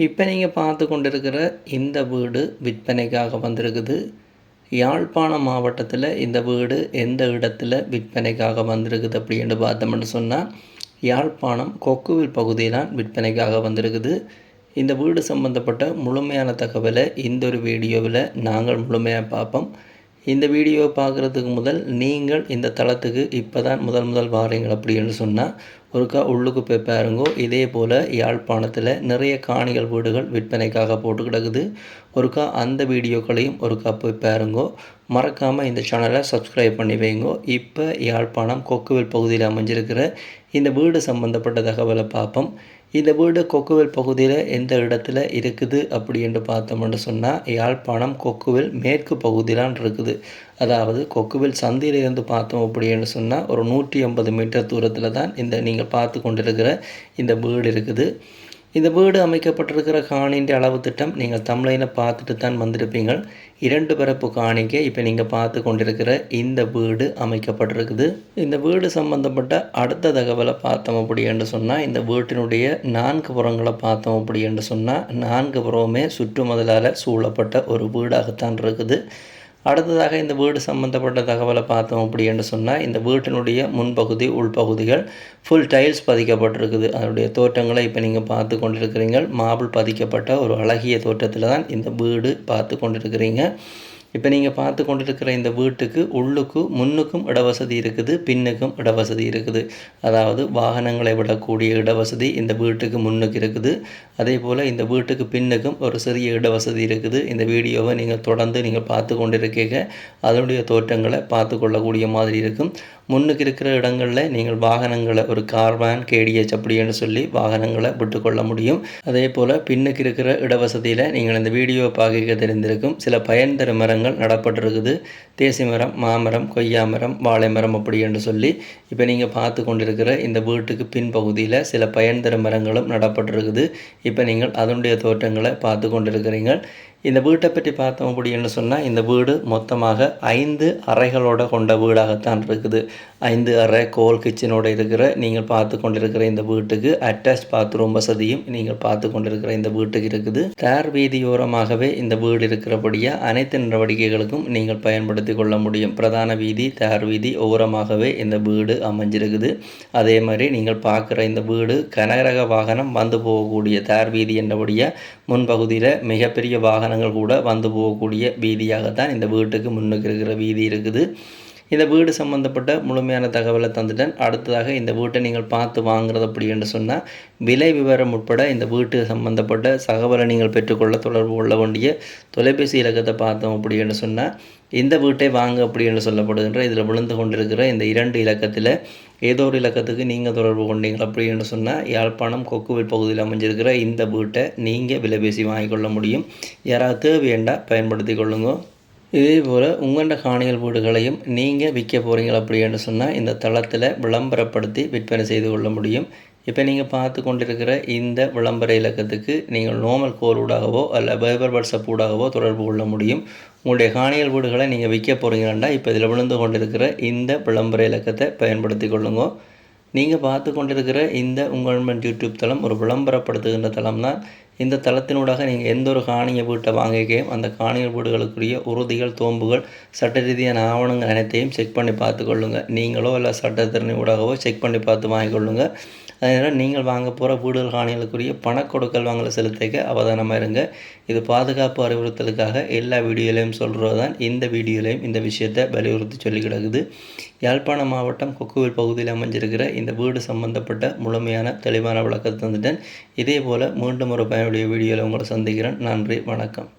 இப்போ நீங்கள் பார்த்து கொண்டிருக்கிற இந்த வீடு விற்பனைக்காக வந்திருக்குது. யாழ்ப்பாணம் மாவட்டத்தில் இந்த வீடு எந்த இடத்துல விற்பனைக்காக வந்திருக்குது அப்படின்னு பார்த்தோம்னு சொன்னால், யாழ்ப்பாணம் கொக்குவில் பகுதியிலாம் விற்பனைக்காக வந்திருக்குது. இந்த வீடு சம்பந்தப்பட்ட முழுமையான தகவலை இந்த ஒரு வீடியோவில் நாங்கள் முழுமையாக பார்ப்போம். இந்த வீடியோவை பார்க்குறதுக்கு முதல் நீங்கள் இந்த தளத்துக்கு இப்போ தான் முதல் வாரீங்கள் அப்படின்னு சொன்னால் ஒருக்கா உள்ளுக்கு போய் பாருங்கோ. இதே போல் யாழ்ப்பாணத்தில் நிறைய காணிகள் வீடுகள் விற்பனைக்காக போட்டு கிடக்குது. ஒருக்கா அந்த வீடியோக்களையும் ஒருக்கா போய் பாருங்கோ. மறக்காமல் இந்த சேனலை சப்ஸ்கிரைப் பண்ணி வைங்கோ. இப்போ யாழ்ப்பாணம் கொக்குவில் பகுதியில் அமைஞ்சிருக்கிற இந்த வீடு சம்பந்தப்பட்ட தகவலை பார்ப்போம். இந்த வீடு கொக்குவில் பகுதியில் எந்த இடத்துல இருக்குது அப்படின்னு பார்த்தோம்னு சொன்னால், யாழ்ப்பாணம் கொக்குவில் மேற்கு பகுதியிலான் இருக்குது. அதாவது கொக்குவில் சந்தையிலிருந்து பார்த்தோம் அப்படின்னு சொன்னால் ஒரு 150 மீட்டர் தூரத்தில் தான் இந்த நீங்கள் பார்த்து கொண்டிருக்கிற இந்த வீடு இருக்குது. இந்த வீடு அமைக்கப்பட்டிருக்கிற காணின்ற அளவு திட்டம் நீங்கள் தமிழையில் பார்த்துட்டு தான் வந்திருப்பீங்கள். 2 பரப்பு காணிக்கு இப்போ நீங்கள் பார்த்து கொண்டிருக்கிற இந்த வீடு அமைக்கப்பட்டிருக்குது. இந்த வீடு சம்பந்தப்பட்ட அடுத்த தகவலை பார்த்தோம் அப்படின்னு சொன்னால், இந்த வீட்டினுடைய 4 புறங்களை பார்த்தோம் அப்படின்னு சொன்னால் 4 புறமுமே சுற்றுமதிலால் சூழப்பட்ட ஒரு வீடாகத்தான் இருக்குது. அடுத்ததாக இந்த வீடு சம்மந்தப்பட்ட தகவலை பார்த்தோம் அப்படின்னு சொன்னால், இந்த வீட்டினுடைய முன்பகுதி உள்பகுதிகள் ஃபுல் டைல்ஸ் பதிக்கப்பட்டிருக்குது. அதனுடைய தோற்றங்களை இப்போ நீங்கள் பார்த்து கொண்டிருக்கிறீங்க. மார்பிள் பதிக்கப்பட்ட ஒரு அழகிய தோற்றத்தில் தான் இந்த வீடு பார்த்து கொண்டிருக்கிறீங்க. இப்போ நீங்கள் பார்த்து கொண்டிருக்கிற இந்த வீட்டுக்கு உள்ளுக்கு முன்னுக்கும் இடவசதி இருக்குது, பின்னுக்கும் இடவசதி இருக்குது. அதாவது வாகனங்களை விடக்கூடிய இடவசதி இந்த வீட்டுக்கு முன்னுக்கு இருக்குது. அதே போல் இந்த வீட்டுக்கு பின்னுக்கும் ஒரு சிறிய இடவசதி இருக்குது. இந்த வீடியோவை நீங்கள் தொடர்ந்து நீங்கள் பார்த்து கொண்டிருக்கீங்க. அதனுடைய தோற்றங்களை பார்த்து கொள்ளக்கூடிய மாதிரி இருக்கும். முன்னுக்கு இருக்கிற இடங்களில் நீங்கள் வாகனங்களை ஒரு கார்வான் கேடிஎச் அப்படின்னு சொல்லி வாகனங்களை விட்டுக்கொள்ள முடியும். அதே போல் பின்னுக்கு இருக்கிற இடவசதியில் நீங்கள் இந்த வீடியோவை பார்க்க தெரிந்திருக்கும் சில பயன் தரும் மரங்கள் நடப்பட்டிருக்குது. தேசி மரம், மாமரம், கொய்யா மரம், வாழை மரம் அப்படி என்று சொல்லி இப்போ நீங்கள் பார்த்து கொண்டிருக்கிற இந்த வீட்டுக்கு பின்பகுதியில் சில பயன் தரும் மரங்களும் நடப்பட்டிருக்குது. இப்போ நீங்கள் அதனுடைய தோற்றங்களை பார்த்து கொண்டிருக்கிறீங்க. இந்த வீட்டை பற்றி பார்த்தோம் அப்படின்னு சொன்னால், இந்த வீடு மொத்தமாக 5 அறைகளோட கொண்ட வீடாகத்தான் இருக்குது. 5 அறை கோல் கிச்சனோடு இருக்கிற நீங்கள் பார்த்து கொண்டிருக்கிற இந்த வீட்டுக்கு அட்டாச் பாத்ரூம் வசதியும் நீங்கள் பார்த்து கொண்டிருக்கிற இந்த வீட்டுக்கு இருக்குது. தார் வீதியோரமாகவே இந்த வீடு இருக்கிறபடியாக அனைத்து நடவடிக்கைகளுக்கும் நீங்கள் பயன்படுத்தி கொள்ள முடியும். பிரதான வீதி, தார் வீதி ஓரமாகவே இந்த வீடு அமைஞ்சிருக்குது. அதே மாதிரி நீங்கள் பார்க்குற இந்த வீடு கனரக வாகனம் வந்து போகக்கூடிய தார் வீதி என்றபடியாக முன்பகுதியில் மிகப்பெரிய வாகனங்கள் கூட வந்து போகக்கூடிய வீதியாகத்தான் இந்த வீட்டுக்கு முன்னுக்கு இருக்கிற வீதி இருக்குது. இந்த வீடு சம்பந்தப்பட்ட முழுமையான தகவலை தந்துட்டேன். அடுத்ததாக இந்த வீட்டை நீங்கள் பார்த்து வாங்குறது அப்படி என்று சொன்னால், விலை விவரம் உட்பட இந்த வீட்டு சம்பந்தப்பட்ட தகவலை நீங்கள் பெற்றுக்கொள்ள தொடர்பு கொள்ள வேண்டிய தொலைபேசி இலக்கத்தை பார்த்தோம் அப்படி என்று சொன்னால், இந்த வீட்டை வாங்க அப்படி என்று சொல்லப்படுகின்ற இதில் விழுந்து கொண்டிருக்கிற இந்த 2 இலக்கத்தில் ஏதோ ஒரு இலக்கத்துக்கு நீங்கள் தொடர்பு கொண்டீங்க அப்படி என்று சொன்னால், யாழ்ப்பாணம் கொக்குவில் பகுதியில் அமைஞ்சிருக்கிற இந்த வீட்டை நீங்கள் விலை பேசி வாங்கிக்கொள்ள முடியும். யாராவது தேவையண்டா பயன்படுத்தி கொள்ளுங்க. இதே போல் உங்களோட காணிகள் வீடுகளையும் நீங்கள் விற்க போகிறீங்க அப்படின்னு சொன்னால், இந்த தளத்தில் விளம்பரப்படுத்தி விற்பனை செய்து கொள்ள முடியும். இப்போ நீங்கள் பார்த்து கொண்டிருக்கிற இந்த விளம்பர இலக்கத்துக்கு நீங்கள் நார்மல் கோல் ஊடாகவோ அல்ல வைபர் வாட்ஸ்அப் ஊடாகவோ தொடர்பு கொள்ள முடியும். உங்களுடைய காணிகள் வீடுகளை நீங்கள் விற்க போகிறீங்கன்னா இப்போ இதில் விழுந்து கொண்டிருக்கிற இந்த விளம்பர இலக்கத்தை பயன்படுத்தி கொள்ளுங்க. நீங்கள் பார்த்து கொண்டிருக்கிற இந்த உங்கள் யூடியூப் தளம் ஒரு விளம்பரப்படுத்துகின்ற தளம் தான். இந்த தளத்தினூடாக நீங்கள் எந்த ஒரு காணிய வீட்டை வாங்கிக்கையும் அந்த காணிகள் வீடுகளுக்குரிய உறுதிகள், தோம்புகள், சட்ட ரீதியான ஆவணங்கள் அனைத்தையும் செக் பண்ணி பார்த்து கொள்ளுங்கள். நீங்களோ இல்லை சட்டத்திறனி ஊடாகவோ செக் பண்ணி பார்த்து வாங்கிக்கொள்ளுங்க. அதனால் நீங்கள் வாங்க போகிற வீடுகள் காணிகளுக்குரிய பணக்கொடுக்கல் வாங்கலை செலுத்திக்க அவதானமாக இருங்க. இது பாதுகாப்பு அறிவுறுத்தலுக்காக எல்லா வீடியோலையும் சொல்கிறது தான். இந்த வீடியோலையும் இந்த விஷயத்தை வலியுறுத்தி சொல்லி கிடக்குது. யாழ்ப்பாணம் மாவட்டம் கொக்குவில் பகுதியில் அமைஞ்சிருக்கிற இந்த வீடு சம்பந்தப்பட்ட முழுமையான தெளிவான விளக்கத்தை தந்துட்டேன். இதே போல் மீண்டும் ஒரு பயனுடைய வீடியோவில் உங்களை சந்திக்கிறேன். நன்றி, வணக்கம்.